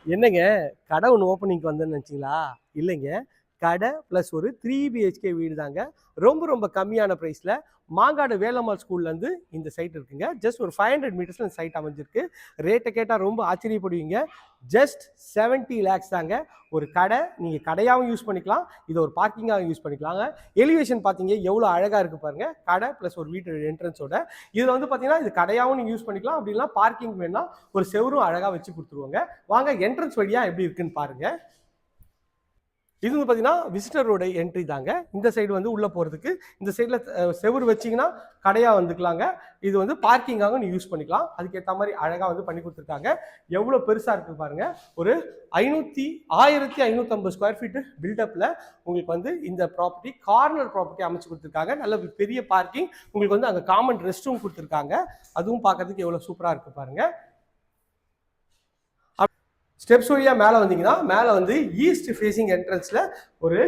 என்னங்க, கடை ஒன்று ஓப்பனிங்க்கு வந்தேன்னு நினச்சிங்களா? இல்லைங்க. கடை ப்ளஸ் ஒரு 3 பிஹெச்கே வீடு தாங்க. ரொம்ப ரொம்ப கம்மியான ப்ரைஸில் மாங்காடு வேலம்மாள் ஸ்கூல்லேருந்து இந்த சைட் இருக்குங்க. ஜஸ்ட் ஒரு 500 மீட்டர்ஸில் இந்த சைட் அமைஞ்சிருக்கு. ரேட்டை கேட்டால் ரொம்ப ஆச்சரியப்படுவீங்க. ஜஸ்ட் 70 லேக்ஸ் தாங்க. ஒரு கடை, நீங்கள் கடையாகவும் யூஸ் பண்ணிக்கலாம், இதை ஒரு பார்க்கிங்காகவும் யூஸ் பண்ணிக்கலாங்க. எலிவேஷன் பார்த்தீங்க எவ்வளோ அழகாக இருக்குது பாருங்கள். கடை ப்ளஸ் ஒரு வீட்டு என்ட்ரன்ஸோட இதில் வந்து பார்த்தீங்கன்னா இது கடையாகவும் நீங்கள் யூஸ் பண்ணிக்கலாம். அப்படி இல்லைனா பார்க்கிங் வேணும்னா ஒரு செவரும் அழகாக வச்சு கொடுத்துருவோங்க. வாங்க என்ட்ரன்ஸ் வழியாக எப்படி இருக்குன்னு பாருங்கள். இது வந்து பார்த்தீங்கன்னா விசிட்டரோட என்ட்ரி தாங்க. இந்த சைடு வந்து உள்ளே போகிறதுக்கு இந்த சைடில் செவுரு வச்சிங்கன்னா கடையாக வந்துக்கலாங்க. இது வந்து பார்க்கிங்காக நீ யூஸ் பண்ணிக்கலாம். அதுக்கேற்ற மாதிரி அழகாக வந்து பண்ணி கொடுத்துருக்காங்க. எவ்வளோ பெருசாக இருக்குது பாருங்கள். ஒரு 1550 ஸ்கொயர் ஃபீட்டு பில்டப்பில் உங்களுக்கு வந்து இந்த ப்ராப்பர்ட்டி கார்னர் ப்ராப்பர்ட்டி அமைச்சு கொடுத்துருக்காங்க. நல்ல பெரிய பார்க்கிங், உங்களுக்கு வந்து அங்கே காமன் ரெஸ்ட் ரூம் கொடுத்துருக்காங்க. அதுவும் பார்க்கறதுக்கு எவ்வளோ சூப்பராக இருக்குது பாருங்கள். ஸ்டெப்ஸ் வழியாக மேலே வந்தீங்கன்னா மேலே வந்து ஈஸ்ட் ஃபேஸிங் என்ட்ரன்ஸில் ஒரு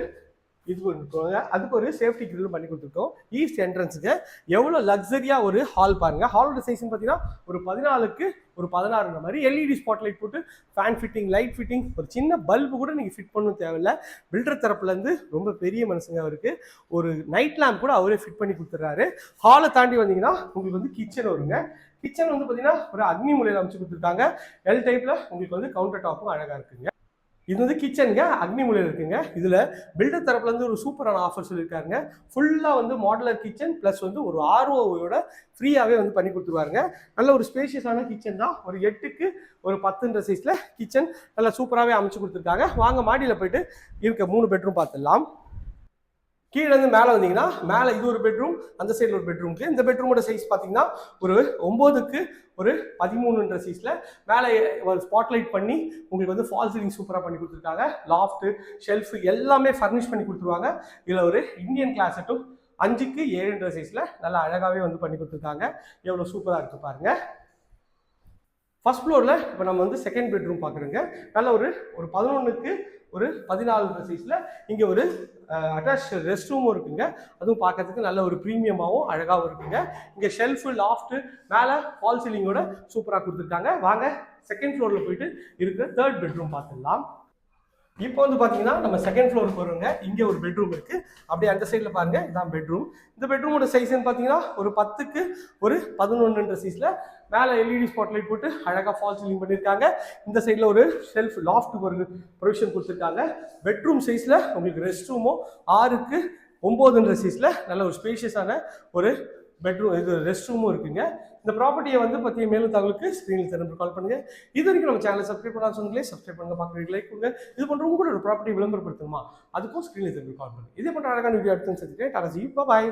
இது பண்ணிருக்கோங்க. அதுக்கு ஒரு சேஃப்டி கிரில் பண்ணி கொடுத்துருக்கோம். ஈஸ்ட் என்ட்ரன்ஸுக்கு எவ்வளோ லக்ஸரியாக ஒரு ஹால் பாருங்கள். ஹாலோட சைஸ்ன்னு பார்த்தீங்கன்னா ஒரு 14க்கு ஒரு 16 மாதிரி எல்இடி ஸ்பாட் லைட் போட்டு ஃபேன் ஃபிட்டிங், லைட் ஃபிட்டிங், ஒரு சின்ன பல்பு கூட நீங்கள் ஃபிட் பண்ணணும் தேவையில்லை. பில்டர் தரப்புலேருந்து ரொம்ப பெரிய மனுஷங்க அவருக்கு. ஒரு நைட் லேம்ப் கூட அவரே ஃபிட் பண்ணி கொடுத்துட்றாரு. ஹாலை தாண்டி வந்தீங்கன்னா உங்களுக்கு வந்து கிச்சன் வருங்க. கிச்சன் வந்து பார்த்தீங்கன்னா ஒரு அக்னி மூலையில் அமைச்சு கொடுத்துருக்காங்க. எல் டைப்பில் உங்களுக்கு வந்து கவுண்டர் டாப்பும் அழகாக இருக்குங்க. இது வந்து கிச்சனுங்க, அக்னி மூலையில் இருக்குங்க. இதில் பில்டர் தரப்புலேருந்து ஒரு சூப்பரான ஆஃபர் சொல்லியிருக்காருங்க. ஃபுல்லாக வந்து மாடுலர் கிச்சன் ப்ளஸ் வந்து ஒரு ஆர்ஓவோட ஃப்ரீயாகவே வந்து பண்ணி கொடுத்துருவாருங்க. நல்ல ஒரு ஸ்பேஷியஸான கிச்சன் தான். ஒரு 8க்கு ஒரு 10ன்ற சைஸில் கிச்சன் நல்லா சூப்பராகவே அமைச்சு கொடுத்துருக்காங்க. வாங்க மாடியில் போயிட்டு இருக்க 3 பெட்ரூம் பார்த்துடலாம். கீழே இருந்து மேலே வந்தீங்கன்னா மேலே இது ஒரு பெட்ரூம், அந்த சைடில் ஒரு பெட்ரூம்க்கு. இந்த பெட்ரூமோட சைஸ் பார்த்தீங்கன்னா ஒரு 9க்கு ஒரு 13ன்ற சைஸில் மேலே ஒரு ஸ்பாட்லைட் பண்ணி உங்களுக்கு வந்து ஃபால் சீலிங் சூப்பராக பண்ணி கொடுத்துருக்காங்க. லாஃப்ட்டு, ஷெல்ஃபு எல்லாமே ஃபர்னிஷ் பண்ணி கொடுத்துருவாங்க. இதில் ஒரு இந்தியன் கிளாஸட்டும் 5க்கு 7ன்ற சைஸில் நல்லா அழகாகவே வந்து பண்ணி கொடுத்துருக்காங்க. எவ்வளோ சூப்பராக இருக்குது பாருங்கள். ஃபர்ஸ்ட் ஃப்ளோரில் இப்போ நம்ம வந்து செகண்ட் பெட்ரூம் பார்க்குறோங்க. நல்ல ஒரு 11க்கு ஒரு 14 சைஸில் இங்கே ஒரு அட்டாச் ரெஸ்ட் ரூமும் இருக்குங்க. அதுவும் பார்க்கறதுக்கு நல்ல ஒரு ப்ரீமியமாகவும் அழகாகவும் இருக்குங்க. இங்கே ஷெல்ஃபு, லாஃப்ட்டு, மேலே ஃபால் சீலிங்கோட சூப்பராக கொடுத்துருக்காங்க. வாங்க செகண்ட் ஃப்ளோரில் போயிட்டு இருக்கிற தேர்ட் பெட்ரூம் பார்த்துடலாம். இப்போ வந்து பார்த்தீங்கன்னா நம்ம செகண்ட் ஃப்ளோருக்கு வருவோங்க. இங்கே ஒரு பெட்ரூம் இருக்குது. அப்படியே அந்த சைடில் பாருங்கள், இதுதான் பெட்ரூம். இந்த பெட்ரூமோட சைஸ்ன்னு பார்த்தீங்கன்னா ஒரு 10க்கு ஒரு 11ன்ற சைஸில் மேலே எல்இடி ஸ்பாட் லைட் போட்டு அழகாக ஃபால் சீலிங் பண்ணியிருக்காங்க. இந்த சைடில் ஒரு ஷெல்ஃப், லாஃப்ட்டுக்கு ஒரு ப்ரொவிஷன் கொடுத்துருக்காங்க. பெட்ரூம் சைஸில் உங்களுக்கு ரெஸ்ட் ரூமும் 6க்கு 9ன்ற சைஸில் நல்ல ஒரு ஸ்பேஷியஸான ஒரு பெட்ரூம், இது ரெஸ்ட் ரூமும் இருக்குங்க. இந்த ப்ராப்பர்ட்டியை வந்து பற்றிய மேலும் தகவலுக்கு ஸ்க்ரீனில் திரும்ப கால் பண்ணுங்கள். இது வரைக்கும் நம்ம சேனலை சப்ஸ்கிரைப் பண்ணாலும் சொன்னீங்களே, சப்ஸ்கிரைப் பண்ணுங்க, பார்க்குறீங்க, லைக் பண்ணுங்க. இது பண்ணுற உங்களோட ப்ராப்பர்ட்டி விளம்பரப்படுத்தணுமா, அதுக்கும் ஸ்க்ரீனில் திரும்ப கால் பண்ணுங்கள். இதே பண்ணுற அழகான வீடியோ எடுத்துன்னு சேர்த்துட்டு டாடா, பாய்.